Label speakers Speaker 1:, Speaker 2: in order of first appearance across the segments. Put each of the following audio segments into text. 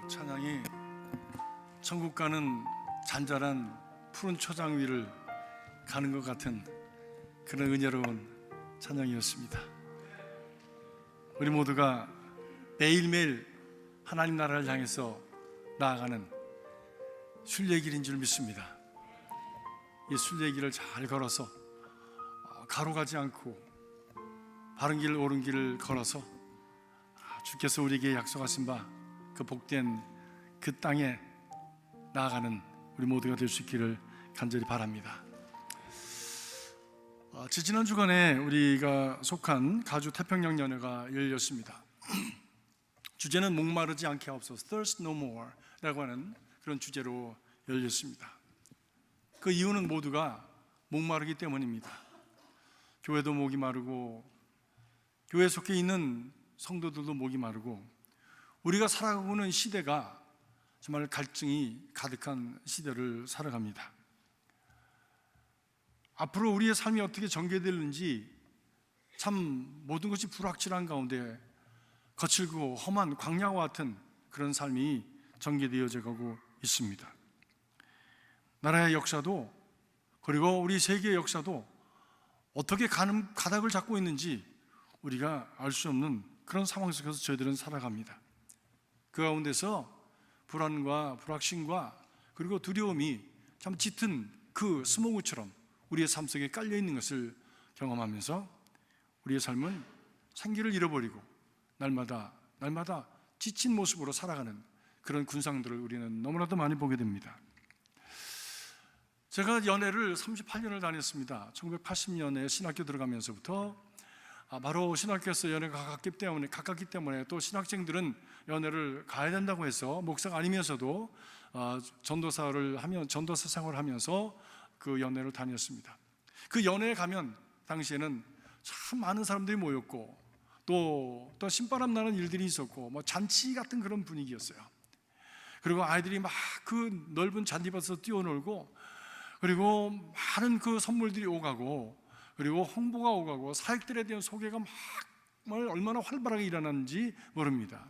Speaker 1: 찬양이 천국 가는 잔잔한 푸른 초장 위를 가는 것 같은 그런 은혜로운 찬양이었습니다. 우리 모두가 매일매일 하나님 나라를 향해서 나아가는 순례길인 줄 믿습니다. 이 순례길을 잘 걸어서 가로가지 않고 바른 길 옳은 길을 걸어서 주께서 우리에게 약속하신 바 그 복된 그 땅에 나아가는 우리 모두가 될 수 있기를 간절히 바랍니다. 지난 주간에 우리가 속한 가주 태평양 연회가 열렸습니다. 주제는 목마르지 않게 하옵소서, Thirst no more 라고 하는 그런 주제로 열렸습니다. 그 이유는 모두가 목마르기 때문입니다. 교회도 목이 마르고 교회에 속해 있는 성도들도 목이 마르고 우리가 살아가고 있는 시대가 정말 갈증이 가득한 시대를 살아갑니다. 앞으로 우리의 삶이 어떻게 전개될는지 참 모든 것이 불확실한 가운데 거칠고 험한 광야와 같은 그런 삶이 전개되어져 가고 있습니다. 나라의 역사도 그리고 우리 세계의 역사도 어떻게 가닥을 잡고 있는지 우리가 알 수 없는 그런 상황 속에서 저희들은 살아갑니다. 그 가운데서 불안과 불확신과 그리고 두려움이 참 짙은 그 스모그처럼 우리의 삶 속에 깔려 있는 것을 경험하면서 우리의 삶은 생기를 잃어버리고 날마다 지친 모습으로 살아가는 그런 군상들을 우리는 너무나도 많이 보게 됩니다. 제가 연애를 38년을 다녔습니다. 1980년에 신학교 들어가면서부터 바로 신학교에서 연애가 가깝기 때문에 또 신학생들은 연애를 가야 된다고 해서 목사가 아니면서도 전도사 생활을 하면서 그 연애를 다녔습니다. 그 연애에 가면 당시에는 참 많은 사람들이 모였고 또 신바람 나는 일들이 있었고 잔치 같은 그런 분위기였어요. 그리고 아이들이 막 그 넓은 잔디밭에서 뛰어놀고 그리고 많은 그 선물들이 오가고 그리고 홍보가 오가고 사역들에 대한 소개가 막 얼마나 활발하게 일어났는지 모릅니다.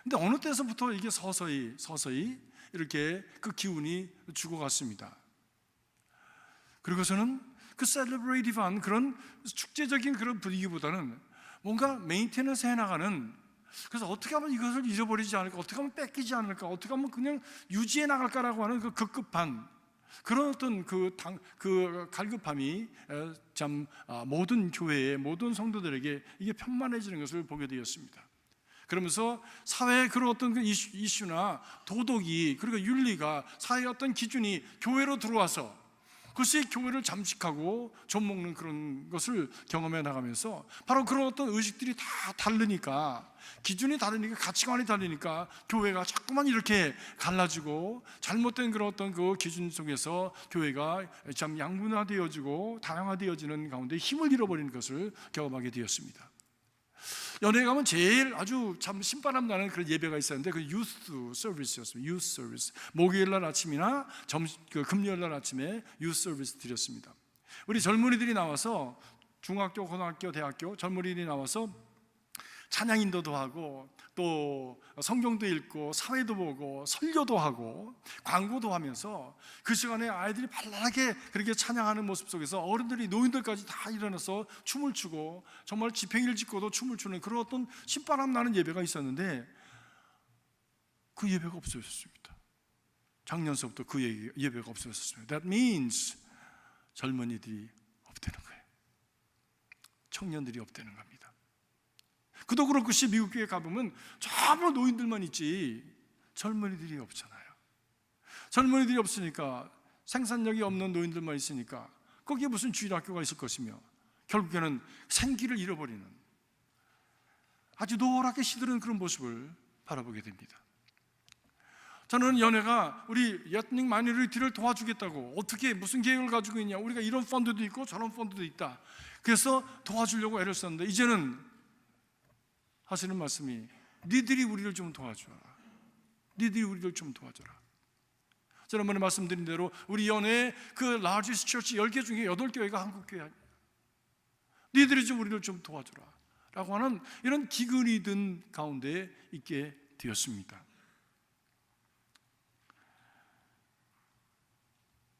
Speaker 1: 근데 어느 때서부터 이게 서서히 이렇게 그 기운이 죽어갔습니다. 그리고서는 그 셀러브레이티브한 그런 축제적인 그런 분위기보다는 뭔가 메인테너스 해나가는, 그래서 어떻게 하면 이것을 잊어버리지 않을까, 어떻게 하면 뺏기지 않을까, 어떻게 하면 그냥 유지해 나갈까라고 하는 그 급급한 그런 어떤 그 갈급함이 참 모든 교회의 모든 성도들에게 이게 편만해지는 것을 보게 되었습니다. 그러면서 사회의 그런 어떤 그 이슈나 도덕이 그리고 윤리가 사회의 어떤 기준이 교회로 들어와서 그것이 교회를 잠식하고 좀먹는 그런 것을 경험해 나가면서 바로 그런 어떤 의식들이 다 다르니까, 기준이 다르니까, 가치관이 다르니까 교회가 자꾸만 이렇게 갈라지고 잘못된 그런 어떤 그 기준 속에서 교회가 참 양분화되어지고 다양화되어지는 가운데 힘을 잃어버리는 것을 경험하게 되었습니다. 연회에 가면 제일 아주 참 신바람 나는 그런 예배가 있었는데 그 유스 서비스였습니다. 유스 서비스. 목요일 날 아침이나 금요일 날 아침에 유스 서비스 드렸습니다. 우리 젊은이들이 나와서 중학교, 고등학교, 대학교 젊은이들이 나와서 찬양 인도도 하고 또 성경도 읽고 사회도 보고 설교도 하고 광고도 하면서 그 시간에 아이들이 발랄하게 그렇게 찬양하는 모습 속에서 어른들이 노인들까지 다 일어나서 춤을 추고 정말 지팽이를 짚고도 춤을 추는 그런 어떤 신바람 나는 예배가 있었는데 그 예배가 없어졌습니다. 작년서부터 그 예배가 없어졌습니다. That means 젊은이들이 없다는 거예요. 청년들이 없다는 겁니다. 그도 그렇듯이 미국 교회 가보면 전부 노인들만 있지 젊은이들이 없잖아요. 젊은이들이 없으니까, 생산력이 없는 노인들만 있으니까 거기에 무슨 주일학교가 있을 것이며 결국에는 생기를 잃어버리는 아주 노랗게 시드는 그런 모습을 바라보게 됩니다. 저는 연회가 우리 에트닉 마이너리티를 도와주겠다고, 어떻게 무슨 계획을 가지고 있냐, 우리가 이런 펀드도 있고 저런 펀드도 있다, 그래서 도와주려고 애를 썼는데 이제는 하시는 말씀이 니들이 우리를 좀 도와줘라. 니들이 우리를 좀 도와줘라. 지난번에 말씀드린 대로 우리 연회의 그 largest church 10개 중에 8교회가 한국교회 아니에요. 니들이 좀 우리를 좀 도와줘라 라고 하는 이런 기근이 든 가운데 있게 되었습니다.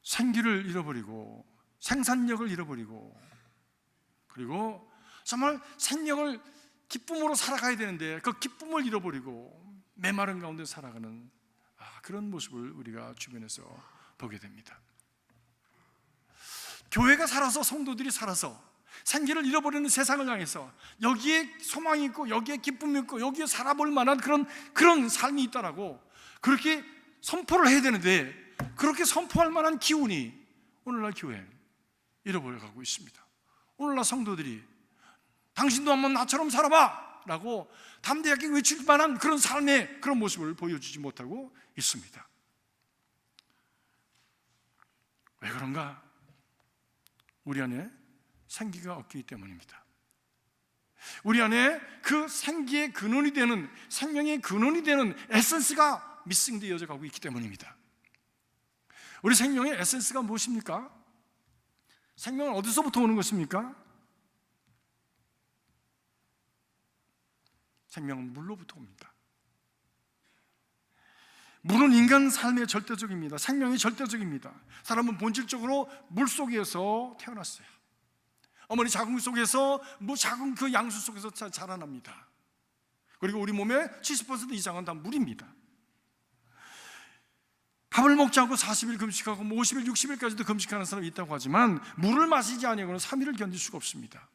Speaker 1: 생기를 잃어버리고 생산력을 잃어버리고, 그리고 정말 생명을 기쁨으로 살아가야 되는데 그 기쁨을 잃어버리고 메마른 가운데 살아가는 그런 모습을 우리가 주변에서 보게 됩니다. 교회가 살아서, 성도들이 살아서 생기를 잃어버리는 세상을 향해서 여기에 소망이 있고 여기에 기쁨이 있고 여기에 살아볼 만한 그런 삶이 있다라고 그렇게 선포를 해야 되는데, 그렇게 선포할 만한 기운이 오늘날 교회에 잃어버려가고 있습니다. 오늘날 성도들이 당신도 한번 나처럼 살아봐 라고 담대하게 외칠 만한 그런 삶의 그런 모습을 보여주지 못하고 있습니다. 왜 그런가? 우리 안에 생기가 없기 때문입니다. 우리 안에 그 생기의 근원이 되는, 생명의 근원이 되는 에센스가 미싱되어져 가고 있기 때문입니다. 우리 생명의 에센스가 무엇입니까? 생명은 어디서부터 오는 것입니까? 생명은 물로부터 옵니다. 물은 인간 삶의 절대적입니다. 생명이 절대적입니다. 사람은 본질적으로 물 속에서 태어났어요. 어머니 자궁 속에서, 자궁 그 양수 속에서 자라납니다. 그리고 우리 몸의 70% 이상은 다 물입니다. 밥을 먹지 않고 40일 금식하고 50일, 60일까지도 금식하는 사람이 있다고 하지만 물을 마시지 아니하고는 3일을 견딜 수가 없습니다.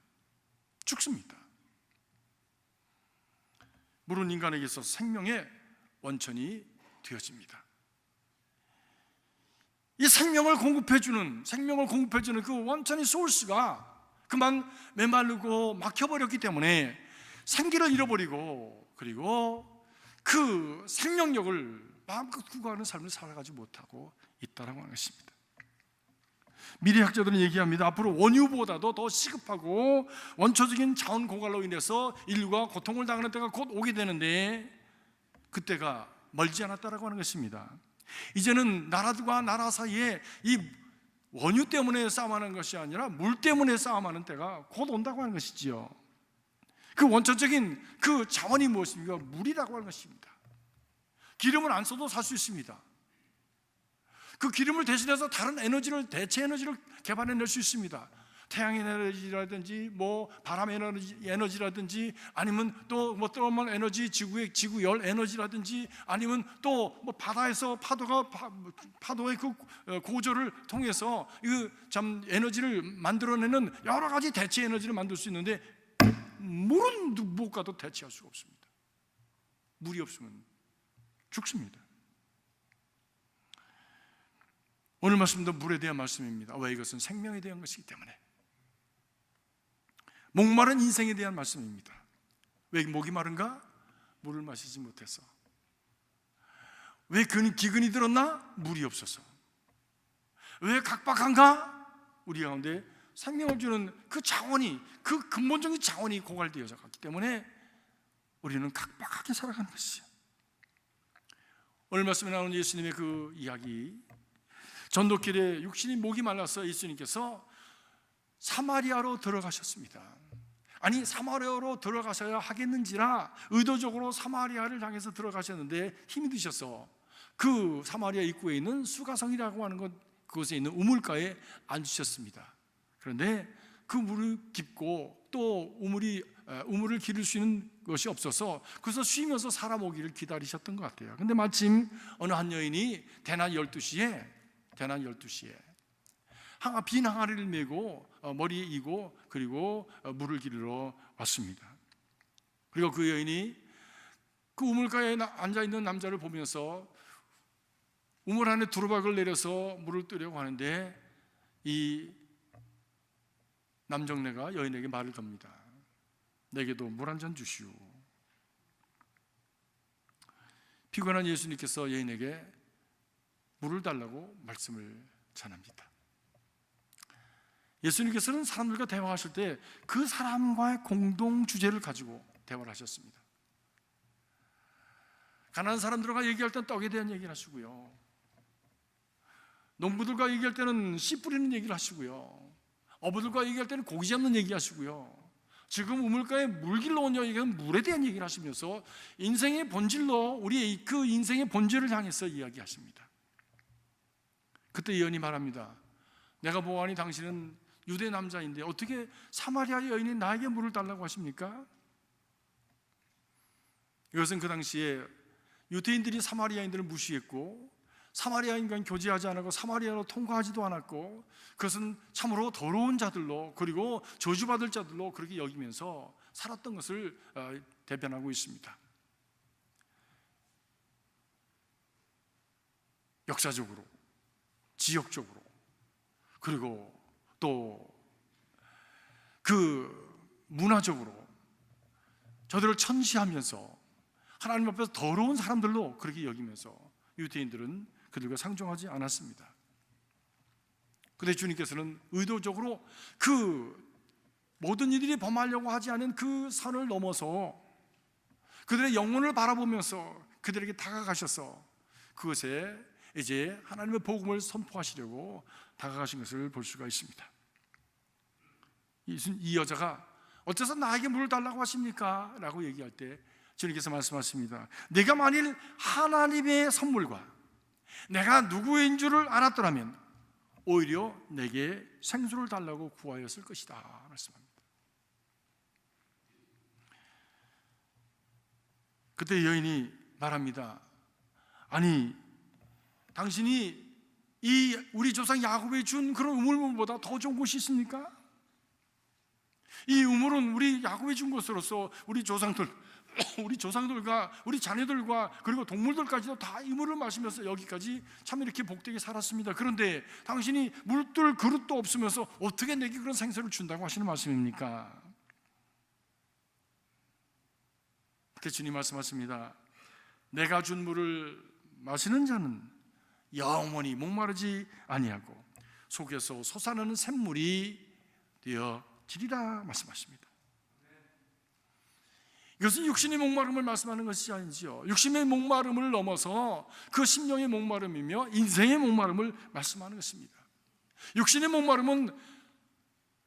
Speaker 1: 죽습니다. 물은 인간에게 있어서 생명의 원천이 되어집니다. 이 생명을 공급해주는 그 원천의 소스가 그만 메마르고 막혀버렸기 때문에 생기를 잃어버리고, 그리고 그 생명력을 마음껏 구가하는 삶을 살아가지 못하고 있다라고 하는 것입니다. 미래학자들은 얘기합니다. 앞으로 원유보다도 더 시급하고 원초적인 자원 고갈로 인해서 인류가 고통을 당하는 때가 곧 오게 되는데, 그때가 멀지 않았다라고 하는 것입니다. 이제는 나라들과 나라 사이에 이 원유 때문에 싸움하는 것이 아니라 물 때문에 싸움하는 때가 곧 온다고 하는 것이지요. 그 원초적인 그 자원이 무엇입니까? 물이라고 하는 것입니다. 기름을 안 써도 살 수 있습니다. 그 기름을 대신해서 다른 에너지를, 대체 에너지를 개발해낼 수 있습니다. 태양 에너지라든지 바람 에너지라든지, 아니면 또 뜨거운 에너지, 지구열 에너지라든지, 아니면 또 바다에서 파도의 그 고조를 통해서 참 에너지를 만들어내는 여러 가지 대체 에너지를 만들 수 있는데, 물은 무엇과도 대체할 수가 없습니다. 물이 없으면 죽습니다. 오늘 말씀도 물에 대한 말씀입니다. 왜? 이것은 생명에 대한 것이기 때문에. 목마른 인생에 대한 말씀입니다. 왜 목이 마른가? 물을 마시지 못해서. 왜 기근이 들었나? 물이 없어서. 왜 각박한가? 우리 가운데 생명을 주는 그 자원이, 그 근본적인 자원이 고갈되어져 갔기 때문에 우리는 각박하게 살아가는 것이죠. 오늘 말씀에 나오는 예수님의 그 이야기, 전도길에 육신이 목이 말라서 예수님께서 사마리아로 들어가셨습니다. 아니, 사마리아로 들어가셔야 하겠는지라 의도적으로 사마리아를 향해서 들어가셨는데 힘이 드셔서 그 사마리아 입구에 있는 수가성이라고 하는 그곳에 있는 우물가에 앉으셨습니다. 그런데 그 물이 깊고 또 우물을 기를 수 있는 것이 없어서 그래서 쉬면서 사람 오기를 기다리셨던 것 같아요. 근데 마침 어느 한 여인이 대낮 12시에 빈 항아리를 메고 머리에 이고, 그리고 물을 기르러 왔습니다. 그리고 그 여인이 그 우물가에 앉아있는 남자를 보면서 우물 안에 두루박을 내려서 물을 뜨려고 하는데, 이 남정네가 여인에게 말을 겁니다. 내게도 물 한 잔 주시오. 피곤한 예수님께서 여인에게 물을 달라고 말씀을 전합니다. 예수님께서는 사람들과 대화하실 때 그 사람과의 공동 주제를 가지고 대화를 하셨습니다. 가난한 사람들과 얘기할 때는 떡에 대한 얘기를 하시고요, 농부들과 얘기할 때는 씨 뿌리는 얘기를 하시고요, 어부들과 얘기할 때는 고기 잡는 얘기 하시고요, 지금 우물가에 물 길러 온 여인은 물에 대한 얘기를 하시면서 인생의 본질로, 우리의 그 인생의 본질을 향해서 이야기하십니다. 그때 여인이 말합니다. 내가 보아하니 당신은 유대 남자인데 어떻게 사마리아 여인이 나에게 물을 달라고 하십니까? 이것은 그 당시에 유대인들이 사마리아인들을 무시했고, 사마리아인과 교제하지 않았고 사마리아로 통과하지도 않았고, 그것은 참으로 더러운 자들로, 그리고 저주받을 자들로 그렇게 여기면서 살았던 것을 대변하고 있습니다. 역사적으로, 지역적으로, 그리고 또 그 문화적으로 저들을 천시하면서 하나님 앞에서 더러운 사람들로 그렇게 여기면서 유대인들은 그들과 상종하지 않았습니다. 그런데 주님께서는 의도적으로 그 모든 이들이 범하려고 하지 않은 그 선을 넘어서 그들의 영혼을 바라보면서 그들에게 다가가셔서 그것에 이제 하나님의 복음을 선포하시려고 다가가신 것을 볼 수가 있습니다. 이 여자가 어째서 나에게 물을 달라고 하십니까? 라고 얘기할 때 주님께서 말씀하십니다. 내가 만일 하나님의 선물과 내가 누구인 줄을 알았더라면 오히려 내게 생수를 달라고 구하였을 것이다 말씀합니다. 그때 여인이 말합니다. 아니, 당신이 이 우리 조상 야곱이 준 그런 우물물보다 더 좋은 곳이 있습니까? 이 우물은 우리 야곱이 준 것으로서 우리 조상들과 우리 자녀들과 그리고 동물들까지도 다 이 물을 마시면서 여기까지 참 이렇게 복되게 살았습니다. 그런데 당신이 물들 그릇도 없으면서 어떻게 내게 그런 생수를 준다고 하시는 말씀입니까? 그때 주님 말씀하십니다. 내가 준 물을 마시는 자는 영원히 목마르지 아니하고 속에서 솟아나는 샘물이 되어지리라 말씀하십니다. 이것은 육신의 목마름을 말씀하는 것이 아니지요. 육신의 목마름을 넘어서 그 심령의 목마름이며 인생의 목마름을 말씀하는 것입니다. 육신의 목마름은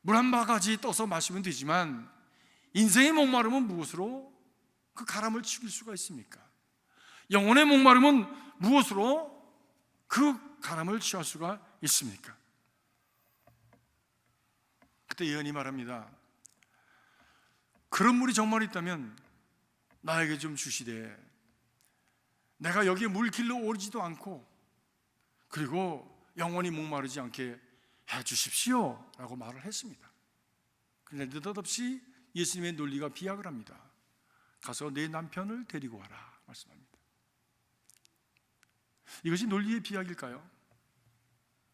Speaker 1: 물 한 바가지 떠서 마시면 되지만 인생의 목마름은 무엇으로 그 가람을 죽일 수가 있습니까? 영혼의 목마름은 무엇으로 그 가람을 취할 수가 있습니까? 그때 예언이 말합니다. 그런 물이 정말 있다면 나에게 좀 주시되 내가 여기에 물 길러 오르지도 않고 그리고 영원히 목마르지 않게 해 주십시오 라고 말을 했습니다. 그런데 느닷없이 예수님의 논리가 비약을 합니다. 가서 내 남편을 데리고 와라 말씀합니다. 이것이 논리의 비약일까요?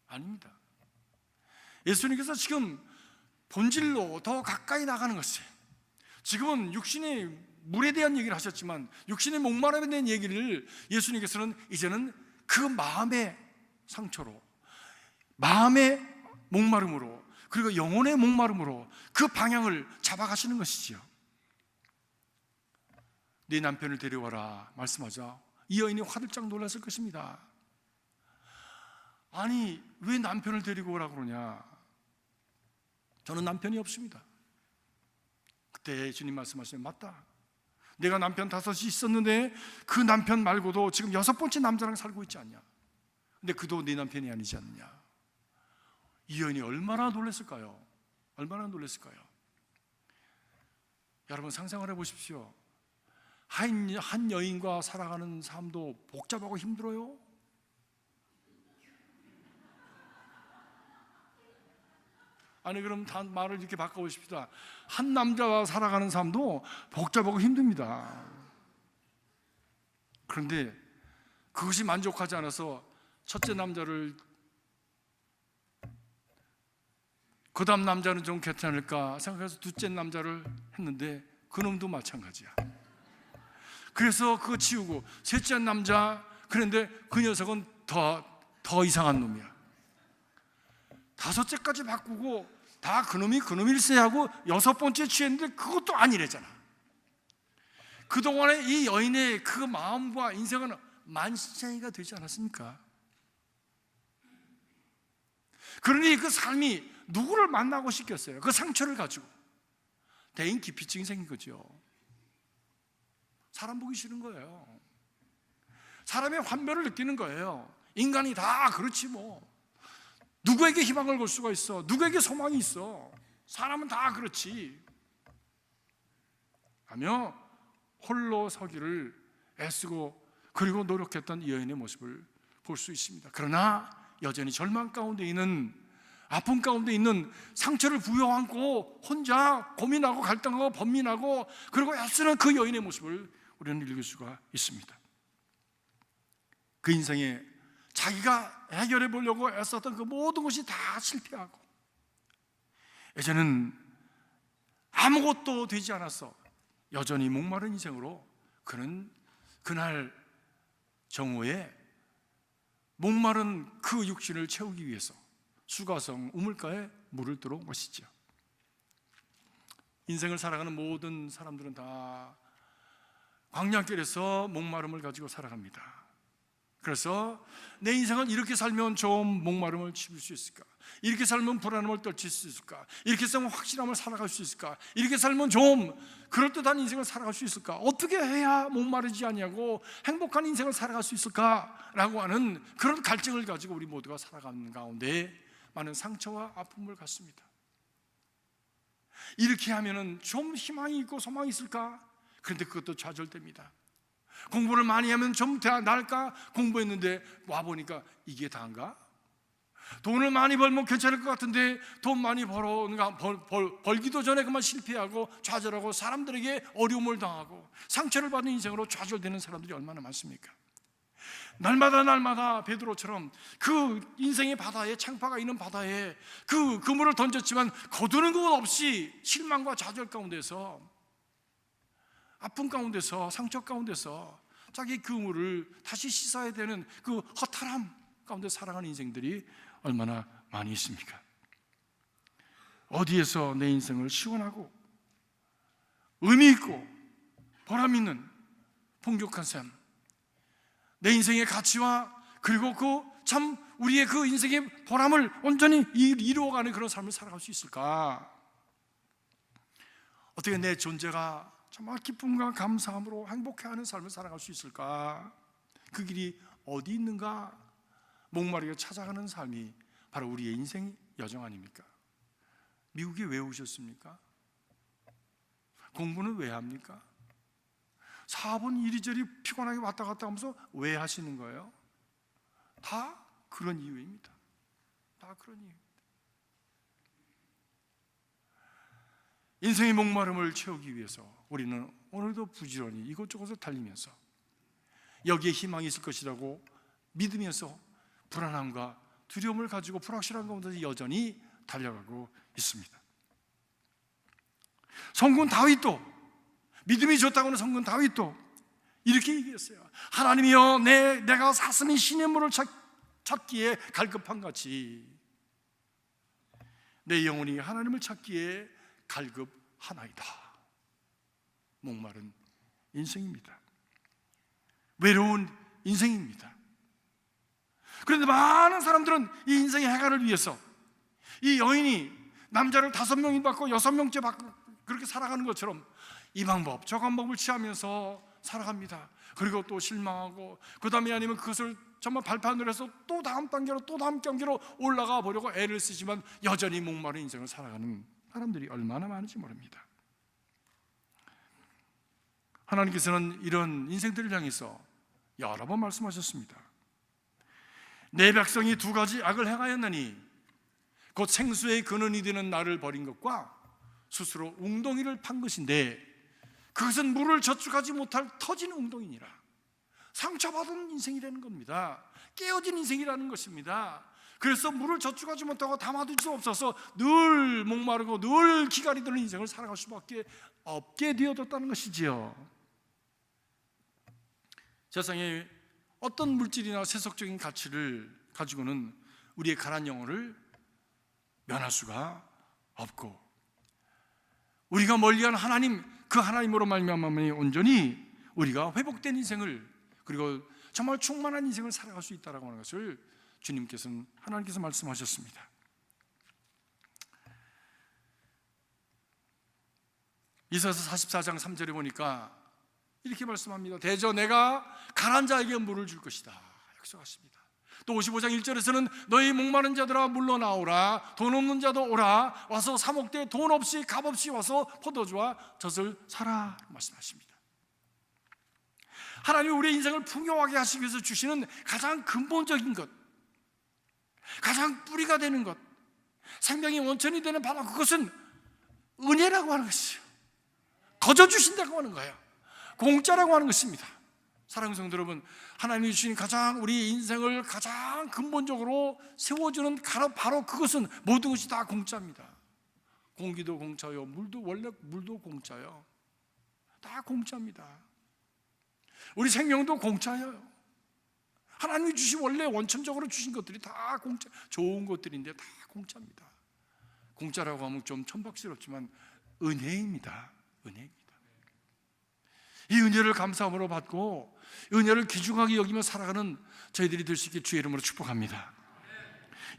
Speaker 1: 아닙니다. 예수님께서 지금 본질로 더 가까이 나가는 것이에요. 지금은 육신의 물에 대한 얘기를 하셨지만 육신의 목마름에 대한 얘기를 예수님께서는 이제는 그 마음의 상처로, 마음의 목마름으로, 그리고 영혼의 목마름으로 그 방향을 잡아가시는 것이지요. 네 남편을 데려와라 말씀하자 이 여인이 화들짝 놀랐을 것입니다. 아니, 왜 남편을 데리고 오라 그러냐? 저는 남편이 없습니다. 그때 주님 말씀하시면 맞다. 내가 남편 5이 있었는데 그 남편 말고도 지금 6번째 남자랑 살고 있지 않냐? 근데 그도 네 남편이 아니지 않느냐? 이 여인이 얼마나 놀랐을까요? 얼마나 놀랐을까요? 여러분 상상을 해보십시오. 한 여인과 살아가는 삶도 복잡하고 힘들어요. 아니 그럼 말을 이렇게 바꿔보십시다. 한 남자와 살아가는 삶도 복잡하고 힘듭니다. 그런데 그것이 만족하지 않아서 첫째 남자를 그 다음 남자는 좀 괜찮을까 생각해서 둘째 남자를 했는데 그놈도 마찬가지야. 그래서 그거 치우고 셋째 남자, 그런데 그 녀석은 더 이상한 놈이야. 5째까지 바꾸고 다 그놈일세 하고 6번째 취했는데 그것도 아니래잖아. 그동안에 이 여인의 그 마음과 인생은 만신창이가 되지 않았습니까? 그러니 그 삶이 누구를 만나고 싶겠어요? 그 상처를 가지고 대인 기피증이 생긴 거죠. 사람 보기 싫은 거예요. 사람의 환멸을 느끼는 거예요. 인간이 다 그렇지 뭐. 누구에게 희망을 걸 수가 있어? 누구에게 소망이 있어? 사람은 다 그렇지 하며 홀로 서기를 애쓰고 그리고 노력했던 이 여인의 모습을 볼 수 있습니다. 그러나 여전히 절망 가운데 있는, 아픔 가운데 있는, 상처를 부여안고 혼자 고민하고 갈등하고 번민하고 그리고 애쓰는 그 여인의 모습을 우리는 읽을 수가 있습니다. 그 인생에 자기가 해결해 보려고 애썼던 그 모든 것이 다 실패하고 이제는 아무것도 되지 않았어. 여전히 목마른 인생으로 그는 그날 정오에 목마른 그 육신을 채우기 위해서 수가성 우물가에 물을 들어 마시죠. 인생을 살아가는 모든 사람들은 다 광야길에서 목마름을 가지고 살아갑니다. 그래서 내 인생을 이렇게 살면 좀 목마름을 치울 수 있을까? 이렇게 살면 불안함을 떨칠 수 있을까? 이렇게 살면 확실함을 살아갈 수 있을까? 이렇게 살면 좀 그럴듯한 인생을 살아갈 수 있을까? 어떻게 해야 목마르지 않냐고 행복한 인생을 살아갈 수 있을까라고 하는 그런 갈증을 가지고 우리 모두가 살아가는 가운데 많은 상처와 아픔을 갖습니다. 이렇게 하면은 좀 희망이 있고 소망이 있을까? 그런데 그것도 좌절됩니다. 공부를 많이 하면 좀 나을까? 공부했는데 와보니까 이게 다인가? 돈을 많이 벌면 괜찮을 것 같은데 돈 많이 벌기도 전에 그만 실패하고 좌절하고 사람들에게 어려움을 당하고 상처를 받는 인생으로 좌절되는 사람들이 얼마나 많습니까? 날마다 베드로처럼 그 인생의 바다에, 창파가 있는 바다에 그 그물을 던졌지만 거두는 것 없이 실망과 좌절 가운데서, 아픔 가운데서, 상처 가운데서 자기 그물을 다시 씻어야 되는 그 허탈함 가운데 살아가는 인생들이 얼마나 많이 있습니까? 어디에서 내 인생을 시원하고 의미 있고 보람 있는 풍족한 삶, 내 인생의 가치와 그리고 그 참 우리의 그 인생의 보람을 온전히 이루어가는 그런 삶을 살아갈 수 있을까? 어떻게 내 존재가 정말 기쁨과 감사함으로 행복해하는 삶을 살아갈 수 있을까? 그 길이 어디 있는가? 목마르게 찾아가는 삶이 바로 우리의 인생 여정 아닙니까? 미국에 왜 오셨습니까? 공부는 왜 합니까? 사업은 이리저리 피곤하게 왔다 갔다 하면서 왜 하시는 거예요? 다 그런 이유입니다. 다 그런 이유입니다. 인생의 목마름을 채우기 위해서 우리는 오늘도 부지런히 이곳저곳을 달리면서 여기에 희망이 있을 것이라고 믿으면서 불안함과 두려움을 가지고 불확실한 가운데 여전히 달려가고 있습니다. 성군 다윗도, 믿음이 좋다고 하는 성군 다윗도 이렇게 얘기했어요. 하나님이여, 내가 사슴이 시냇물을 찾기에 갈급한 같이 내 영혼이 하나님을 찾기에 갈급하나이다. 목마른 인생입니다. 외로운 인생입니다. 그런데 많은 사람들은 이 인생의 해결을 위해서 이 여인이 남자를 5명이 받고 6명째 받고 그렇게 살아가는 것처럼 이 방법 저 방법을 취하면서 살아갑니다. 그리고 또 실망하고 그 다음에 아니면 그것을 정말 발판으로 해서 또 다음 단계로 또 다음 단계로 올라가 보려고 애를 쓰지만 여전히 목마른 인생을 살아가는 사람들이 얼마나 많은지 모릅니다. 하나님께서는 이런 인생들을 향해서 여러 번 말씀하셨습니다. 내 백성이 2가지 악을 행하였나니 곧 생수의 근원이 되는 나를 버린 것과 스스로 웅덩이를 판 것인데 그것은 물을 저축하지 못할 터진 웅덩이니라. 상처받은 인생이라는 겁니다. 깨어진 인생이라는 것입니다. 그래서 물을 저축하지 못하고 담아둘 수 없어서 늘 목마르고 늘 기갈이 드는 인생을 살아갈 수밖에 없게 되어졌다는 것이지요. 세상에 어떤 물질이나 세속적인 가치를 가지고는 우리의 가난 영혼을 면할 수가 없고 우리가 멀리한 하나님, 그 하나님으로 말미암아 온전히 우리가 회복된 인생을 그리고 정말 충만한 인생을 살아갈 수 있다라고 하는 것을 주님께서는 하나님께서 말씀하셨습니다. 이사야서 44장 3절에 보니까 이렇게 말씀합니다. 대저 내가 가난한 자에게 물을 줄 것이다 약속하십니다. 또 55장 1절에서는 너희 목마른 자들아 물러나오라, 돈 없는 자도 오라, 와서 사 먹되 돈 없이 값 없이 와서 포도주와 젖을 사라 말씀하십니다. 하나님이 우리의 인생을 풍요하게 하시기 위해서 주시는 가장 근본적인 것, 가장 뿌리가 되는 것, 생명의 원천이 되는 바로 그것은 은혜라고 하는 것이죠. 거저 주신다고 하는 거예요. 공짜라고 하는 것입니다. 사랑하는 성도 여러분, 하나님이 주신 가장 우리 인생을 가장 근본적으로 세워주는 바로 그것은 모든 것이 다 공짜입니다. 공기도 공짜요, 원래 물도 공짜요. 다 공짜입니다. 우리 생명도 공짜예요. 하나님이 주신 원래 원천적으로 주신 것들이 다 공짜, 좋은 것들인데 다 공짜입니다. 공짜라고 하면 좀 천박스럽지만 은혜입니다. 은혜입니다. 이 은혜를 감사함으로 받고 은혜를 귀중하게 여기며 살아가는 저희들이 될 수 있게 주의 이름으로 축복합니다.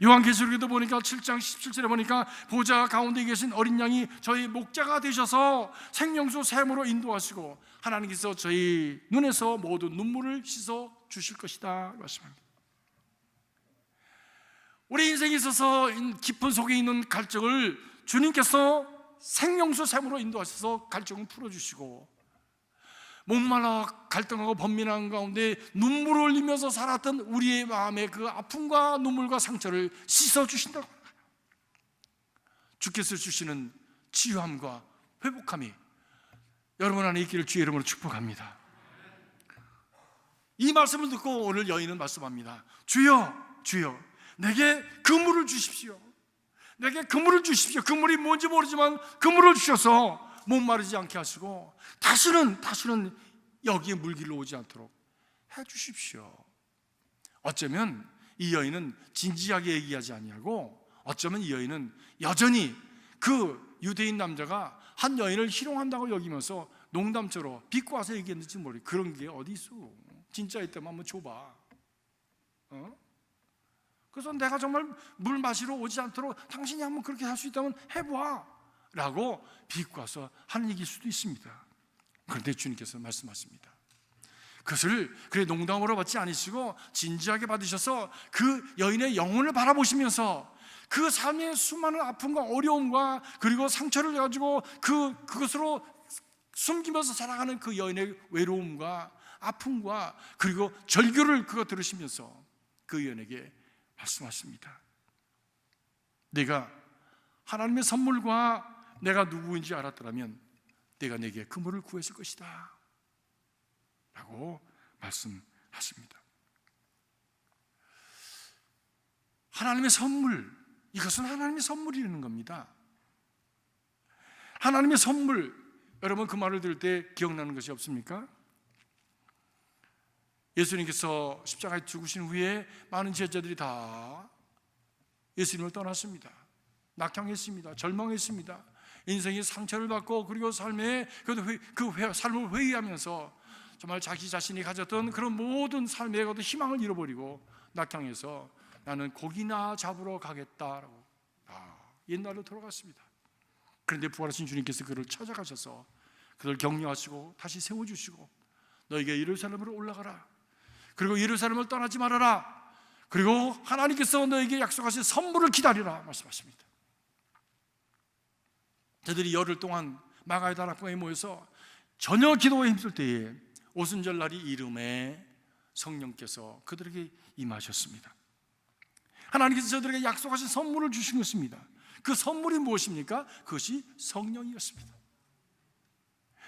Speaker 1: 요한계시록에도 보니까 7장 17절에 보니까 보좌 가운데 계신 어린 양이 저희 목자가 되셔서 생명수 샘으로 인도하시고 하나님께서 저희 눈에서 모든 눈물을 씻어 주실 것이다 말씀합니다. 우리 인생에 있어서 깊은 속에 있는 갈증을 주님께서 생명수 샘으로 인도하셔서 갈증을 풀어주시고, 목말라 갈등하고 번민한 가운데 눈물을 흘리면서 살았던 우리의 마음의 그 아픔과 눈물과 상처를 씻어주신다고 합니다. 주께서 주시는 치유함과 회복함이 여러분 안에 있기를 주의 이름으로 축복합니다. 이 말씀을 듣고 오늘 여인은 말씀합니다. 주여, 주여, 내게 그물을 주십시오. 내게 그물을 주십시오. 그물이 뭔지 모르지만 그물을 주셔서 목마르지 않게 하시고 다시는 여기에 물길로 오지 않도록 해 주십시오. 어쩌면 이 여인은 진지하게 얘기하지 아니하고, 어쩌면 이 여인은 여전히 그 유대인 남자가 한 여인을 희롱한다고 여기면서 농담처럼 비꼬아서 얘기했는지 모르겠어요. 그런 게 어디 있어. 진짜 있다면 한번 줘봐. 그래서 내가 정말 물 마시러 오지 않도록 당신이 한번 그렇게 할 수 있다면 해봐 라고 비꼬아서 하는 얘기일 수도 있습니다. 그런데 주님께서 말씀하십니다. 그것을 그래 농담으로 받지 않으시고 진지하게 받으셔서 그 여인의 영혼을 바라보시면서 그 삶의 수많은 아픔과 어려움과 그리고 상처를 가지고 그것으로 숨기면서 살아가는 그 여인의 외로움과 아픔과 그리고 절규를 그거 들으시면서 그 여인에게 말씀하십니다. 내가 하나님의 선물과 내가 누구인지 알았더라면 내가 내게 그물을 구했을 것이다 라고 말씀하십니다. 하나님의 선물, 이것은 하나님의 선물이라는 겁니다. 하나님의 선물, 여러분 그 말을 들을 때 기억나는 것이 없습니까? 예수님께서 십자가에 죽으신 후에 많은 제자들이 다 예수님을 떠났습니다. 낙향했습니다. 절망했습니다. 인생의 상처를 받고 그리고 삶의 삶을 회의하면서 정말 자기 자신이 가졌던 그런 모든 삶의 어떤 희망을 잃어버리고 낙향해서 나는 고기나 잡으러 가겠다라고 옛날로 돌아갔습니다. 그런데 부활하신 주님께서 그를 찾아가셔서 그를 격려하시고 다시 세워주시고 너에게 예루살렘으로 올라가라. 그리고 예루살렘을 떠나지 말아라. 그리고 하나님께서 너에게 약속하신 선물을 기다리라 말씀하십니다. 저들이 열흘 동안 마가의 다락방에 모여서 전혀 기도에 힘쓸 때에 오순절 날이 이름에 성령께서 그들에게 임하셨습니다. 하나님께서 저들에게 약속하신 선물을 주신 것입니다. 그 선물이 무엇입니까? 그것이 성령이었습니다.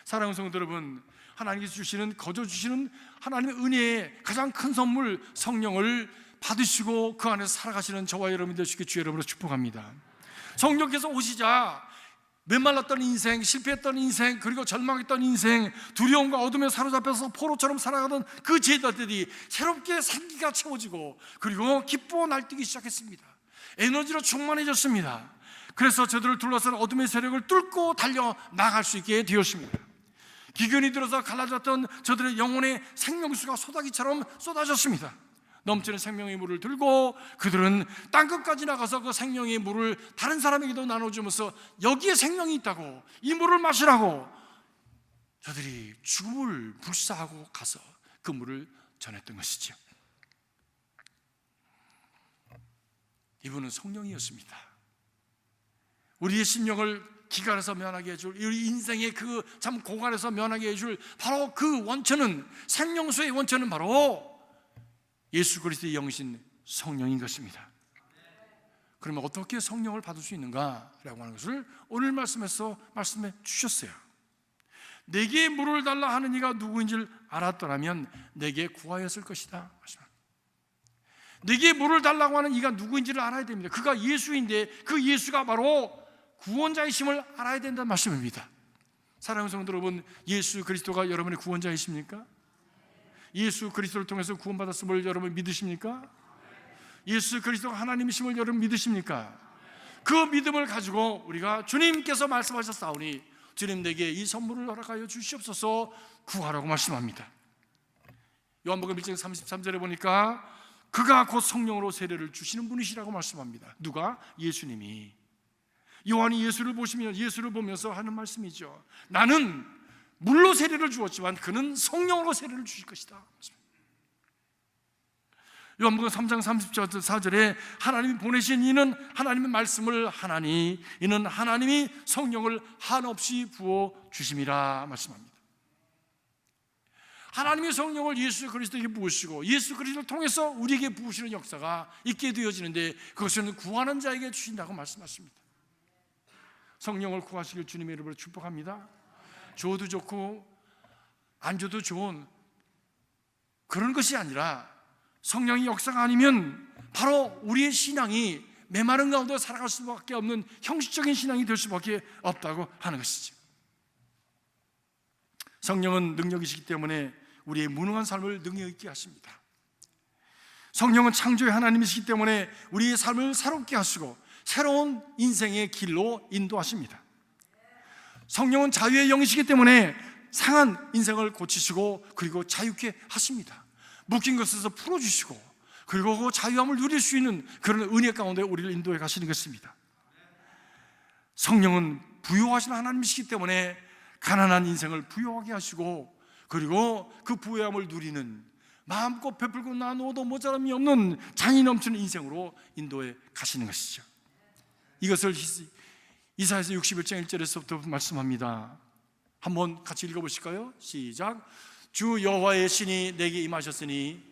Speaker 1: 사랑하는 성도 여러분, 하나님께서 주시는 거저 주시는 하나님의 은혜의 가장 큰 선물 성령을 받으시고 그 안에서 살아가시는 저와 여러분 되시길 주의 이름으로 축복합니다. 성령께서 오시자 메말랐던 인생, 실패했던 인생, 그리고 절망했던 인생, 두려움과 어둠에 사로잡혀서 포로처럼 살아가던 그 제자들이 새롭게 생기가 채워지고 그리고 기뻐 날뛰기 시작했습니다. 에너지로 충만해졌습니다. 그래서 저들을 둘러싼 어둠의 세력을 뚫고 달려 나갈 수 있게 되었습니다. 기근이 들어서 갈라졌던 저들의 영혼의 생명수가 소다기처럼 쏟아졌습니다. 넘치는 생명의 물을 들고 그들은 땅끝까지 나가서 그 생명의 물을 다른 사람에게도 나눠주면서 여기에 생명이 있다고, 이 물을 마시라고 저들이 죽음을 불사하고 가서 그 물을 전했던 것이죠. 이분은 성령이었습니다. 우리의 심령을 기갈에서 면하게 해줄, 우리 인생의 그 참 고갈에서 면하게 해줄 바로 그 원천은, 생명수의 원천은 바로 예수 그리스도의 영이신 성령인 것입니다. 그러면 어떻게 성령을 받을 수 있는가라고 하는 것을 오늘 말씀에서 말씀해 주셨어요. 내게 물을 달라 하는 이가 누구인지를 알았더라면 내게 구하였을 것이다. 내게 물을 달라고 하는 이가 누구인지를 알아야 됩니다. 그가 예수인데 그 예수가 바로 구원자이심을 알아야 된다는 말씀입니다. 사랑하는 성도 여러분, 예수 그리스도가 여러분의 구원자이십니까? 예수 그리스도를 통해서 구원받았음을 여러분 믿으십니까? 예수 그리스도가 하나님이심을 여러분 믿으십니까? 그 믿음을 가지고 우리가 주님께서 말씀하셨사오니 주님 내게 이 선물을 허락하여 주시옵소서 구하라고 말씀합니다. 요한복음 1장 33절에 보니까 그가 곧 성령으로 세례를 주시는 분이시라고 말씀합니다. 누가? 예수님이. 요한이 예수를 보시면 예수를 보면서 하는 말씀이죠. 나는 물로 세례를 주었지만 그는 성령으로 세례를 주실 것이다. 요한복음 3장 34절에 하나님이 보내신 이는 하나님의 말씀을 하나니 이는 하나님이 성령을 한없이 부어 주심이라 말씀합니다. 하나님의 성령을 예수 그리스도에게 부으시고 예수 그리스도를 통해서 우리에게 부으시는 역사가 있게 되어지는데 그것은 구하는 자에게 주신다고 말씀하십니다. 성령을 구하시길 주님의 이름으로 축복합니다. 줘도 좋고 안 줘도 좋은 그런 것이 아니라 성령의 역사가 아니면 바로 우리의 신앙이 메마른 가운데 살아갈 수밖에 없는 형식적인 신앙이 될 수밖에 없다고 하는 것이죠. 성령은 능력이시기 때문에 우리의 무능한 삶을 능력 있게 하십니다. 성령은 창조의 하나님이시기 때문에 우리의 삶을 새롭게 하시고 새로운 인생의 길로 인도하십니다. 성령은 자유의 영이시기 때문에 상한 인생을 고치시고 그리고 자유케 하십니다. 묶인 것에서 풀어주시고 그리고 그 자유함을 누릴 수 있는 그런 은혜 가운데 우리를 인도해 가시는 것입니다. 성령은 부요하신 하나님이시기 때문에 가난한 인생을 부요하게 하시고 그리고 그 부요함을 누리는 마음껏 베풀고 나누어도 모자람이 없는 장이 넘치는 인생으로 인도해 가시는 것이죠. 이것을 이사야서 61장 1절에서부터 말씀합니다. 한번 같이 읽어보실까요? 시작. 주 여호와의 신이 내게 임하셨으니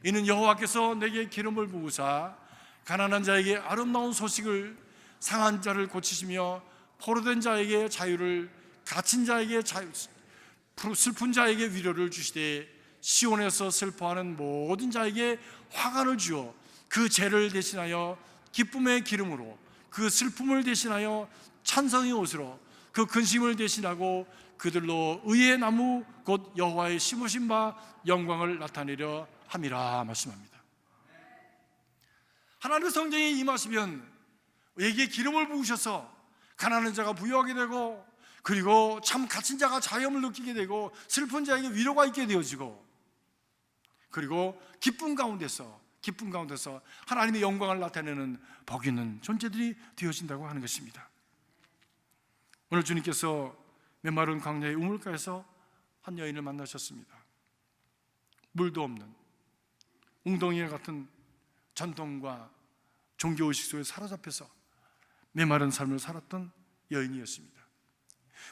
Speaker 1: 이는 여호와께서 내게 기름을 부으사 가난한 자에게 아름다운 소식을, 상한 자를 고치시며 포로된 자에게 자유를, 갇힌 자에게 자유, 슬픈 자에게 위로를 주시되 시온에서 슬퍼하는 모든 자에게 화관을 주어 그 죄를 대신하여 기쁨의 기름으로, 그 슬픔을 대신하여 찬성의 옷으로, 그 근심을 대신하고 그들로 의의 나무 곧 여호와의 심으신 바 영광을 나타내려 함이라 말씀합니다. 하나님의 성령이 임하시면 우리에게 기름을 부으셔서 가난한 자가 부유하게 되고 그리고 참 갇힌 자가 자유함을 느끼게 되고 슬픈 자에게 위로가 있게 되어지고 그리고 기쁨 가운데서 하나님의 영광을 나타내는 복 있는 존재들이 되어진다고 하는 것입니다. 오늘 주님께서 메마른 광야의 우물가에서 한 여인을 만나셨습니다. 물도 없는 웅덩이 같은 전통과 종교의식 속에 사로잡혀서 메마른 삶을 살았던 여인이었습니다.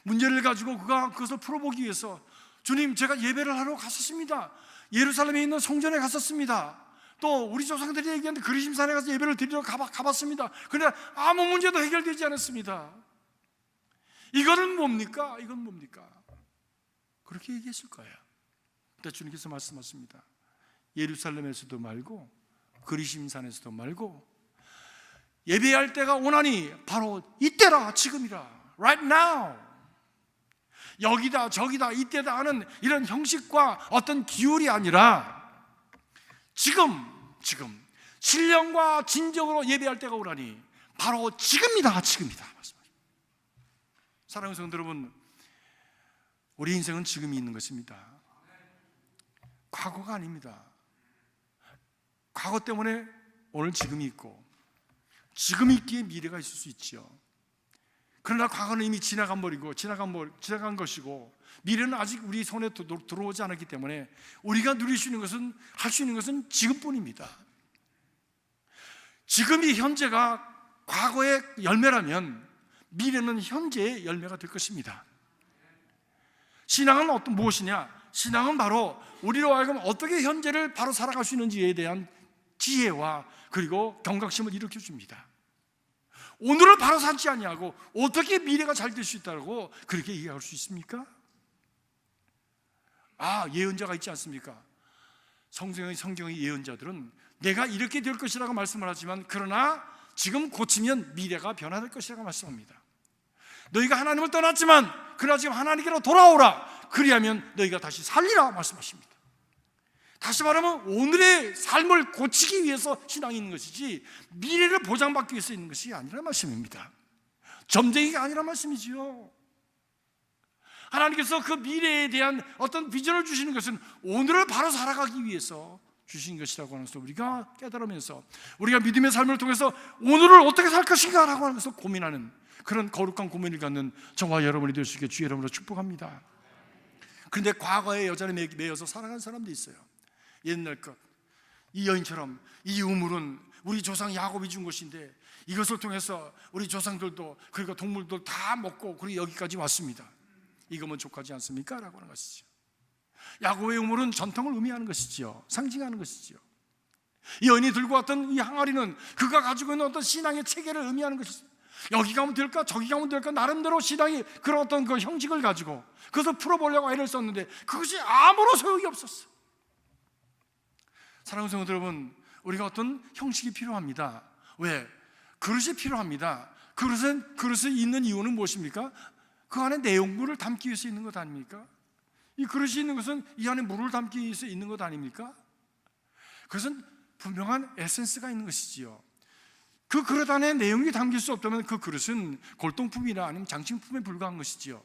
Speaker 1: 문제를 가지고 그가 그것을 풀어보기 위해서 주님, 제가 예배를 하러 갔었습니다. 예루살렘에 있는 성전에 갔었습니다. 또 우리 조상들이 얘기하는 그리심산에 가서 예배를 드리러 가봤습니다. 그러나 아무 문제도 해결되지 않았습니다. 이거는 뭡니까? 이건 뭡니까? 그렇게 얘기했을 거예요. 그때 주님께서 말씀하십니다. 예루살렘에서도 말고 그리심산에서도 말고 예배할 때가 오나니 바로 이때라, 지금이라. Right now. 여기다 저기다 이때다 하는 이런 형식과 어떤 기율이 아니라 지금 신령과 진정으로 예배할 때가 오라니 바로 지금이다. 사랑하는 성도 여러분, 우리 인생은 지금이 있는 것입니다. 과거가 아닙니다. 과거 때문에 오늘 지금이 있고 지금 있기에 미래가 있을 수 있죠. 그러나 과거는 이미 지나간 것이고 미래는 아직 우리 손에 들어오지 않았기 때문에 우리가 누릴 수 있는 것은, 할 수 있는 것은 지금뿐입니다. 지금이 현재가 과거의 열매라면 미래는 현재의 열매가 될 것입니다. 신앙은 무엇이냐? 신앙은 바로 우리로 하여금 어떻게 현재를 바로 살아갈 수 있는지에 대한 지혜와 그리고 경각심을 일으켜줍니다. 오늘을 바로 살지 아니하고 어떻게 미래가 잘 될 수 있다고 그렇게 이해할 수 있습니까? 예언자가 있지 않습니까? 성경의 예언자들은 내가 이렇게 될 것이라고 말씀을 하지만 그러나 지금 고치면 미래가 변화될 것이라고 말씀합니다. 너희가 하나님을 떠났지만 그러나 지금 하나님께로 돌아오라, 그리하면 너희가 다시 살리라 말씀하십니다. 다시 말하면 오늘의 삶을 고치기 위해서 신앙이 있는 것이지 미래를 보장받기 위해서 있는 것이 아니라는 말씀입니다. 점쟁이가 아니란 말씀이지요. 하나님께서 그 미래에 대한 어떤 비전을 주시는 것은 오늘을 바로 살아가기 위해서 주신 것이라고 하는 것을 우리가 깨달으면서 우리가 믿음의 삶을 통해서 오늘을 어떻게 살 것인가 라고 하면서 고민하는 그런 거룩한 고민을 갖는 저와 여러분이 될 수 있게 주의 이름으로 축복합니다. 그런데 과거의 여전히 매여서 살아간 사람도 있어요. 옛날 것, 이 여인처럼 이 우물은 우리 조상 야곱이 준 것인데 이것을 통해서 우리 조상들도 그리고 동물들 다 먹고 그리고 여기까지 왔습니다. 이거 만족하지 않습니까? 라고 하는 것이죠. 야곱의 우물은 전통을 의미하는 것이지요. 상징하는 것이지요. 이 여인이 들고 왔던 이 항아리는 그가 가지고 있는 어떤 신앙의 체계를 의미하는 것이죠. 여기 가면 될까 저기 가면 될까 나름대로 신앙이 그런 어떤 그 형식을 가지고 그것을 풀어보려고 애를 썼는데 그것이 아무런 소용이 없었어. 사랑하는 성도 여러분, 우리가 어떤 형식이 필요합니다. 왜? 그릇이 필요합니다. 그릇이 있는 이유는 무엇입니까? 그 안에 내용물을 담기 위해서 있는 것 아닙니까? 이 그릇이 있는 것은 이 안에 물을 담기 위해서 있는 것 아닙니까? 그것은 분명한 에센스가 있는 것이지요. 그 그릇 안에 내용이 담길 수 없다면 그 그릇은 골동품이나 아니면 장식품에 불과한 것이지요.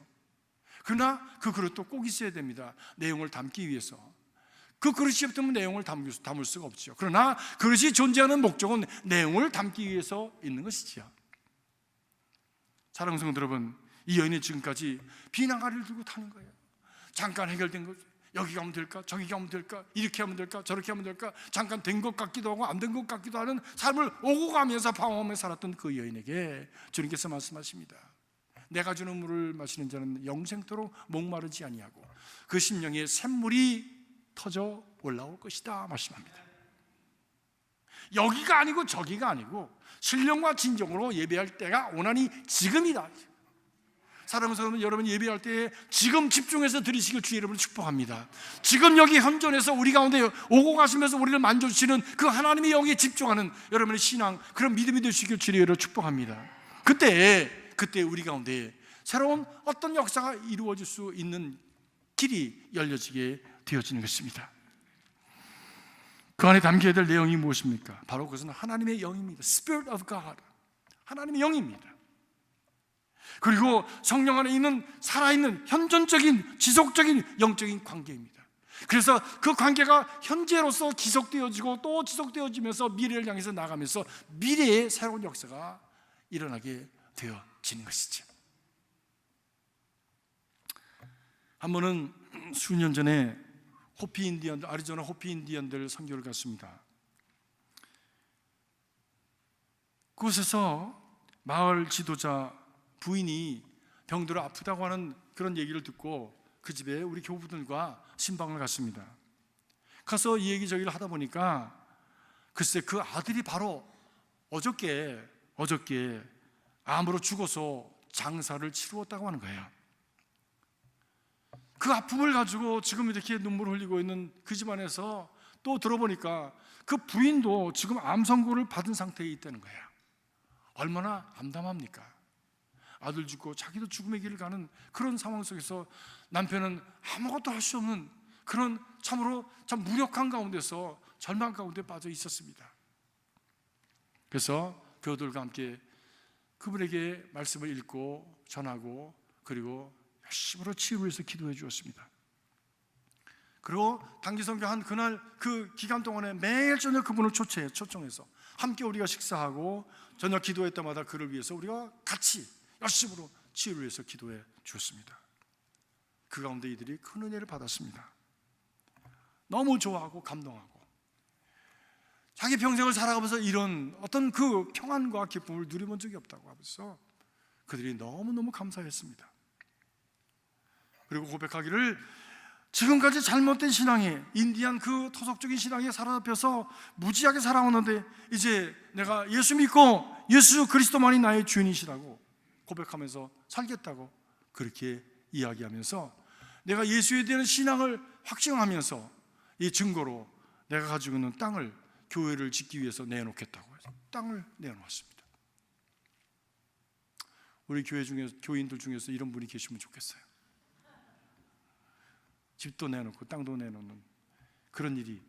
Speaker 1: 그러나 그 그릇도 꼭 있어야 됩니다. 내용을 담기 위해서. 그 그릇이 없다면 내용을 담을 수가 없죠. 그러나 그릇이 존재하는 목적은 내용을 담기 위해서 있는 것이지요. 사랑하는 성도 여러분, 이 여인이 지금까지 비난가리를 들고 타는 거예요. 잠깐 해결된 것, 여기 가면 될까 저기 가면 될까 이렇게 하면 될까 저렇게 하면 될까, 잠깐 된 것 같기도 하고 안 된 것 같기도 하는 삶을 오고 가면서 방황하며 살았던 그 여인에게 주님께서 말씀하십니다. 내가 주는 물을 마시는 자는 영생토록 목마르지 아니하고 그 심령에 샘물이 터져 올라올 것이다 말씀합니다. 여기가 아니고 저기가 아니고 신령과 진정으로 예배할 때가 오나니 지금이다. 사랑하는 여러분, 여러분 예배할 때 지금 집중해서 드리시길 주의 이름으로 축복합니다. 지금 여기 현존에서 우리 가운데 오고 가시면서 우리를 만져주시는 그 하나님의 영에 집중하는 여러분의 신앙, 그런 믿음이 되시길 주의 이름으로 축복합니다. 그때 우리 가운데 새로운 어떤 역사가 이루어질 수 있는 길이 열려지게 되어지는 것입니다. 그 안에 담겨야 될 내용이 무엇입니까? 바로 그것은 하나님의 영입니다. Spirit of God, 하나님의 영입니다. 그리고 성령 안에 있는 살아있는 현존적인 지속적인 영적인 관계입니다. 그래서 그 관계가 현재로서 지속되어지고 또 지속되어지면서 미래를 향해서 나가면서 미래의 새로운 역사가 일어나게 되어지는 것이죠. 한 번은 수년 전에 아리조나 호피 인디언들 선교를 갔습니다. 그곳에서 마을 지도자 부인이 병들어 아프다고 하는 그런 얘기를 듣고 그 집에 우리 교부들과 신방을 갔습니다. 가서 이 얘기 저기를 하다 보니까 글쎄 그 아들이 바로 어저께 암으로 죽어서 장사를 치루었다고 하는 거예요. 그 아픔을 가지고 지금 이렇게 눈물을 흘리고 있는 그 집안에서 또 들어보니까 그 부인도 지금 암 선고를 받은 상태에 있다는 거예요. 얼마나 암담합니까? 아들 죽고 자기도 죽음의 길을 가는 그런 상황 속에서 남편은 아무것도 할 수 없는 그런 참으로 참 무력한 가운데서 절망 가운데 빠져 있었습니다. 그래서 교우들과 함께 그분에게 말씀을 읽고 전하고 그리고 열심으로 치유를 위해서 기도해 주었습니다. 그리고 단기 선교한 그날 그 기간 동안에 매일 저녁 그분을 초청해서 함께 우리가 식사하고 저녁 기도할 때마다 그를 위해서 우리가 같이 열심으로 치유를 위해서 기도해 주었습니다. 그 가운데 이들이 큰 은혜를 받았습니다. 너무 좋아하고 감동하고, 자기 평생을 살아가면서 이런 어떤 그 평안과 기쁨을 누려본 적이 없다고 하면서 그들이 너무너무 감사했습니다. 그리고 고백하기를, 지금까지 잘못된 신앙에, 인디안 그 토속적인 신앙에 사로잡혀서 무지하게 살아오는데 이제 내가 예수 믿고 예수 그리스도만이 나의 주인이시라고 고백하면서 살겠다고 그렇게 이야기하면서, 내가 예수에 대한 신앙을 확증하면서 이 증거로 내가 가지고 있는 땅을 교회를 짓기 위해서 내놓겠다고 해서 땅을 내놓았습니다. 우리 교회 중에서, 교인들 중에서 이런 분이 계시면 좋겠어요. 집도 내놓고 땅도 내놓는 그런 일이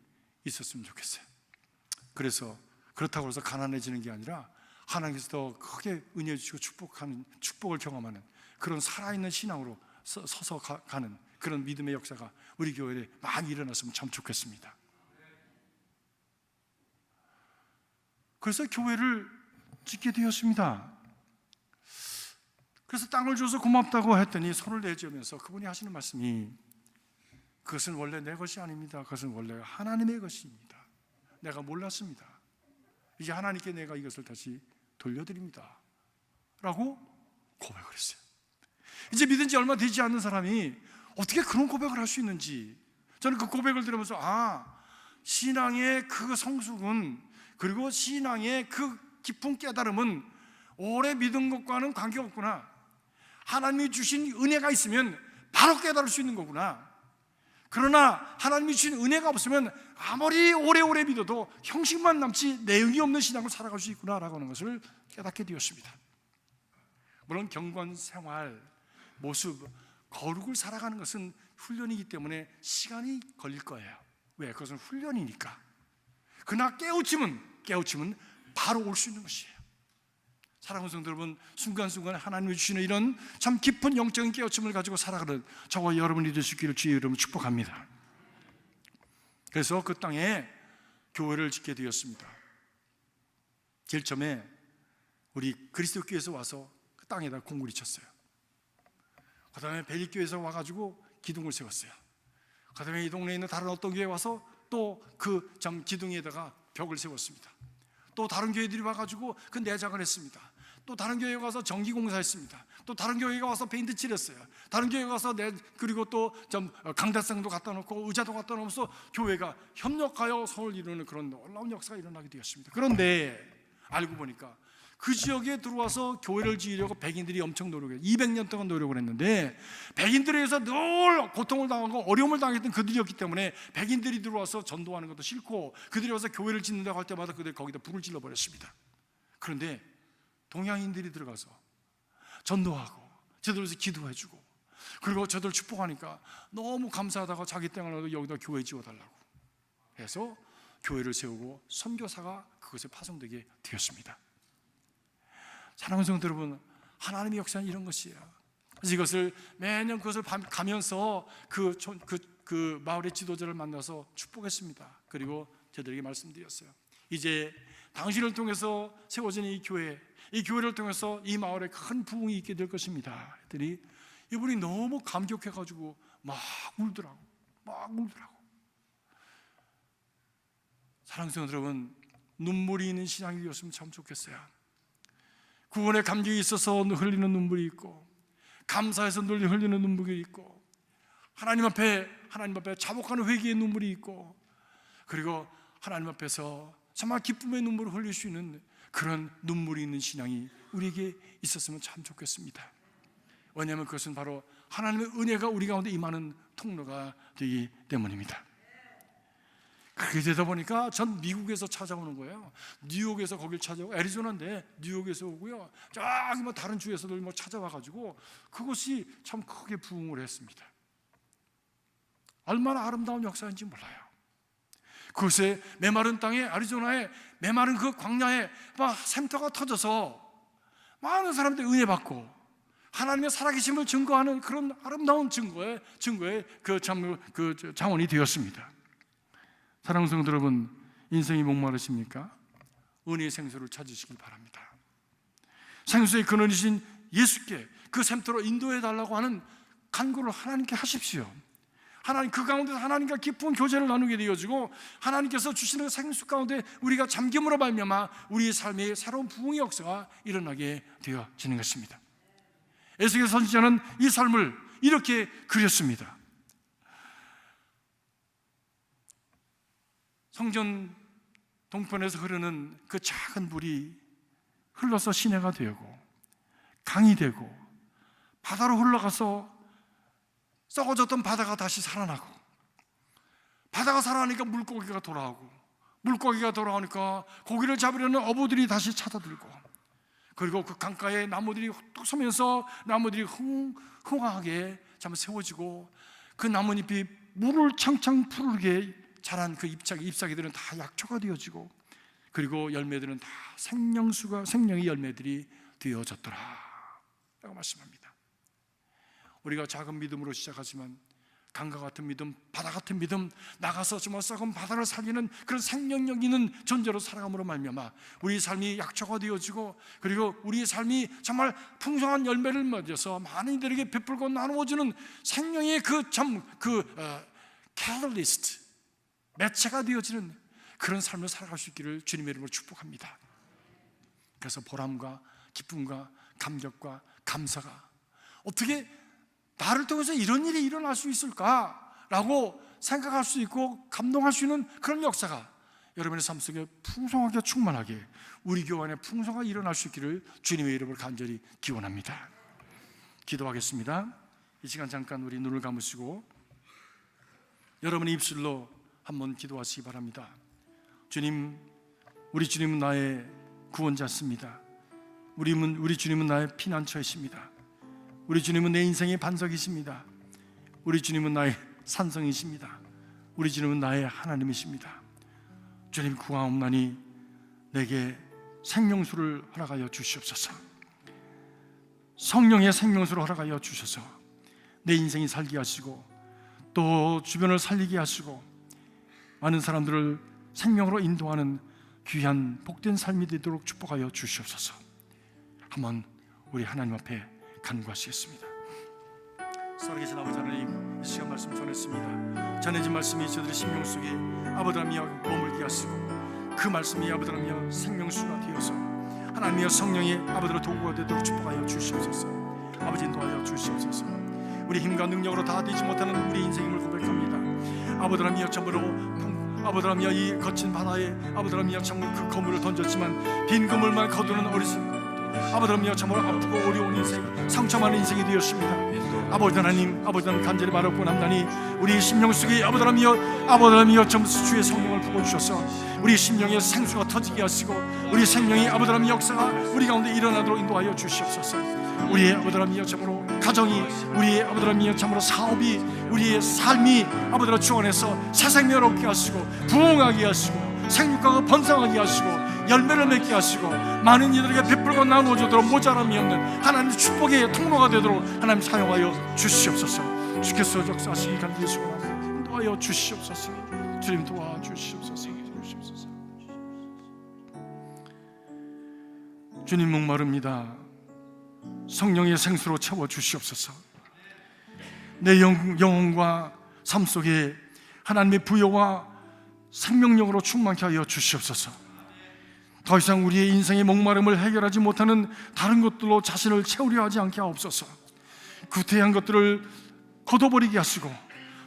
Speaker 1: 있었으면 좋겠어요. 그래서 그렇다고 해서 가난해지는 게 아니라 하나님께서 더 크게 은혜 주시고 축복을 경험하는 그런 살아있는 신앙으로 서서 가는 그런 믿음의 역사가 우리 교회에 많이 일어났으면 참 좋겠습니다. 그래서 교회를 짓게 되었습니다. 그래서 땅을 줘서 고맙다고 했더니 손을 내저으면서 그분이 하시는 말씀이, 그것은 원래 내 것이 아닙니다. 그것은 원래 하나님의 것입니다. 내가 몰랐습니다. 이제 하나님께 내가 이것을 다시 돌려드립니다 라고 고백을 했어요. 이제 믿은 지 얼마 되지 않는 사람이 어떻게 그런 고백을 할 수 있는지, 저는 그 고백을 들으면서 신앙의 그 성숙은, 그리고 신앙의 그 깊은 깨달음은 오래 믿은 것과는 관계없구나. 하나님이 주신 은혜가 있으면 바로 깨달을 수 있는 거구나. 그러나 하나님이 주신 은혜가 없으면 아무리 오래오래 믿어도 형식만 남지 내용이 없는 신앙을 살아갈 수 있구나라고 하는 것을 깨닫게 되었습니다. 물론 경건 생활, 모습, 거룩을 살아가는 것은 훈련이기 때문에 시간이 걸릴 거예요. 왜? 그것은 훈련이니까. 그러나 깨우침은 바로 올 수 있는 것이에요. 사랑하는 성도 여러분, 순간순간 하나님이 주시는 이런 참 깊은 영적인 깨우침을 가지고 살아가는 저와 여러분이 될 수 있기를 주의 이름으로 축복합니다. 그래서 그 땅에 교회를 짓게 되었습니다. 제일 처음에 우리 그리스도교회에서 와서 그 땅에다 공구리 쳤어요. 그 다음에 베리교회에서 와가지고 기둥을 세웠어요. 그 다음에 이 동네에 있는 다른 어떤 교회에 와서 또 그 기둥에다가 벽을 세웠습니다. 또 다른 교회들이 와가지고 그 내장을 했습니다. 또 다른 교회에 가서 전기공사했습니다. 또 다른 교회가 와서 페인트 칠했어요. 다른 교회에 가서 그리고 또 강대상도 갖다 놓고 의자도 갖다 놓으면서 교회가 협력하여 서울 이루는 그런 놀라운 역사가 일어나게 되었습니다. 그런데 알고 보니까 그 지역에 들어와서 교회를 지으려고 백인들이 엄청 노력해요. 200년 동안 노력을 했는데, 백인들에 의해서 늘 고통을 당하고 어려움을 당했던 그들이었기 때문에 백인들이 들어와서 전도하는 것도 싫고, 그들이 와서 교회를 짓는다고 할 때마다 그들이 거기다 불을 질러버렸습니다. 그런데 동양인들이 들어가서 전도하고 저들에서 기도해주고, 그리고 저들 축복하니까 너무 감사하다고 자기 땅을 여기다 교회 지어달라고 해서 교회를 세우고 선교사가 그것에 파송되게 되었습니다. 사랑하는 성도 여러분, 하나님의 역사는 이런 것이에요. 그래서 이것을 매년 그것을 가면서 그 마을의 지도자를 만나서 축복했습니다. 그리고 저들에게 말씀드렸어요. 이제 당신을 통해서 세워진 이 교회를 통해서 이 마을에 큰 부흥이 있게 될 것입니다. 했더니 이분이 너무 감격해가지고 막 울더라고. 사랑하는 성도 여러분, 눈물이 있는 신앙이 되었으면 참 좋겠어요. 구원의 감격이 있어서 흘리는 눈물이 있고, 감사해서 늘 흘리는 눈물이 있고, 하나님 앞에 자복하는 회개의 눈물이 있고, 그리고 하나님 앞에서 정말 기쁨의 눈물을 흘릴 수 있는 그런 눈물이 있는 신앙이 우리에게 있었으면 참 좋겠습니다. 왜냐하면 그것은 바로 하나님의 은혜가 우리 가운데 임하는 통로가 되기 때문입니다. 그렇게 되다 보니까 전 미국에서 찾아오는 거예요. 뉴욕에서 거길 찾아오고, 애리조나인데 뉴욕에서 오고요, 저기 다른 주에서도 찾아와가지고 그것이 참 크게 부흥을 했습니다. 얼마나 아름다운 역사인지 몰라요. 그곳에 메마른 땅에, 애리조나에 메마른 그 광야에 막 샘터가 터져서 많은 사람들이 은혜 받고 하나님의 살아계심을 증거하는 그런 아름다운 증거의 그 자원이 되었습니다. 사랑하는 성도 여러분, 인생이 목마르십니까? 은혜의 생수를 찾으시길 바랍니다. 생수의 근원이신 예수께 그 샘터로 인도해 달라고 하는 간구를 하나님께 하십시오. 하나님, 그 가운데서 하나님과 깊은 교제를 나누게 되어지고 하나님께서 주시는 생수 가운데 우리가 잠김으로 말미암아 우리의 삶에 새로운 부흥의 역사가 일어나게 되어지는 것입니다. 에스겔 선지자는 이 삶을 이렇게 그렸습니다. 성전 동편에서 흐르는 그 작은 물이 흘러서 시내가 되고 강이 되고 바다로 흘러가서 썩어졌던 바다가 다시 살아나고, 바다가 살아나니까 물고기가 돌아오고, 물고기가 돌아오니까 고기를 잡으려는 어부들이 다시 찾아들고, 그리고 그 강가에 나무들이 뚝 서면서 나무들이 흥황하게 세워지고, 그 나뭇잎이 물을 창창 푸르게 자란 그 잎사귀들은 다 약초가 되어지고, 그리고 열매들은 다 생명의 열매들이 되어졌더라 라고 말씀합니다. 우리가 작은 믿음으로 시작하지만 강과 같은 믿음, 바다 같은 믿음, 나가서 정말 썩은 바다를 살리는 그런 생명력 있는 존재로 살아감으로 말미암아 우리 삶이 약초가 되어지고, 그리고 우리의 삶이 정말 풍성한 열매를 맺어서 많은 이들에게 베풀고 나누어주는 생명의 catalyst, 매체가 되어지는 그런 삶을 살아갈 수 있기를 주님의 이름으로 축복합니다. 그래서 보람과 기쁨과 감격과 감사가, 어떻게 나를 통해서 이런 일이 일어날 수 있을까라고 생각할 수 있고 감동할 수 있는 그런 역사가 여러분의 삶 속에 풍성하게 충만하게 우리 교회 안에 풍성하게 일어날 수 있기를 주님의 이름으로 간절히 기원합니다. 기도하겠습니다. 이 시간 잠깐 우리 눈을 감으시고 여러분의 입술로 한번 기도하시기 바랍니다. 주님, 우리 주님은 나의 구원자십니다. 우리 주님은 나의 피난처이십니다. 우리 주님은 내 인생의 반석이십니다. 우리 주님은 나의 산성이십니다. 우리 주님은 나의 하나님이십니다. 주님, 구하옵나니 내게 생명수를 허락하여 주시옵소서. 성령의 생명수를 허락하여 주셔서 내 인생이 살게 하시고 또 주변을 살리게 하시고 많은 사람들을 생명으로 인도하는 귀한 복된 삶이 되도록 축복하여 주시옵소서. 한번 우리 하나님 앞에 간구하시겠습니다. 살아계신 아버지 하나님, 이 시간 말씀 전했습니다. 전해진 말씀이 저들의 심령 속에 아버지라며 머물게 하시고 그 말씀이 아버지라며 생명수가 되어서 하나님의 성령의 아버지로 도구가 되도록 축복하여 주시옵소서. 아버지 인도하여 주시옵소서. 우리 힘과 능력으로 다 되지 못하는 우리 인생임을 고백합니다. 아버지라며 참으로 아버지라며 이 거친 바다에 아버지라며 참으로 그 그물을 던졌지만 빈 그물만 거두는 어리석은 아버지라며 참으로 아프고 어려운 인생, 상처 많은 인생이 되었습니다. 아버지 하나님, 아버지 하나님 간절히 말하고 남다니 우리 심령 속에 아버지라며 점수 주의 성령을 부어주셔서 우리 심령의 생수가 터지게 하시고 우리 생명의 아버지라며 역사가 우리 가운데 일어나도록 인도하여 주시옵소서. 우리의 아버지라며 참으로 가정이, 우리의 아버지라며 참으로 사업이, 우리의 삶이 아버지라 주 안에서 새 생명을 얻게 하시고 부흥하게 하시고 생육과가 번성하게 하시고 열매를 맺게 하시고 많은 이들에게 베풀고 나누어주도록 모자람이 없는 하나님의 축복의 통로가 되도록 하나님 사용하여 주시옵소서. 주께서 역사하시기 간절히 소원합니다. 인도하여 주시옵소서. 주님 도와주시옵소서. 주님 목마릅니다. 성령의 생수로 채워주시옵소서. 내 영혼과 삶 속에 하나님의 부여와 생명력으로 충만케 하여 주시옵소서. 더 이상 우리의 인생의 목마름을 해결하지 못하는 다른 것들로 자신을 채우려 하지 않게 하옵소서. 구태한 것들을 걷어버리게 하시고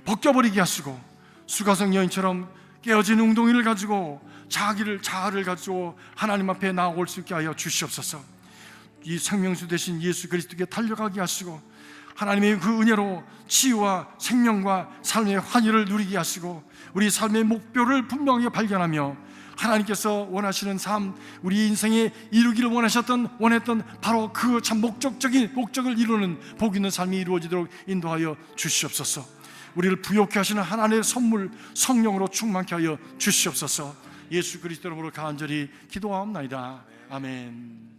Speaker 1: 벗겨버리게 하시고 수가성 여인처럼 깨어진 웅덩이를 가지고 자아를 가지고 하나님 앞에 나아올 수 있게 하여 주시옵소서. 이 생명수 되신 예수 그리스도께 달려가게 하시고 하나님의 그 은혜로 치유와 생명과 삶의 환희를 누리게 하시고 우리 삶의 목표를 분명하게 발견하며 하나님께서 원하시는 삶, 우리 인생에 이루기를 원했던 바로 그 참 목적을 이루는 복 있는 삶이 이루어지도록 인도하여 주시옵소서. 우리를 부욕케 하시는 하나님의 선물 성령으로 충만케 하여 주시옵소서. 예수 그리스도 이름으로 간절히 기도하옵나이다. 아멘.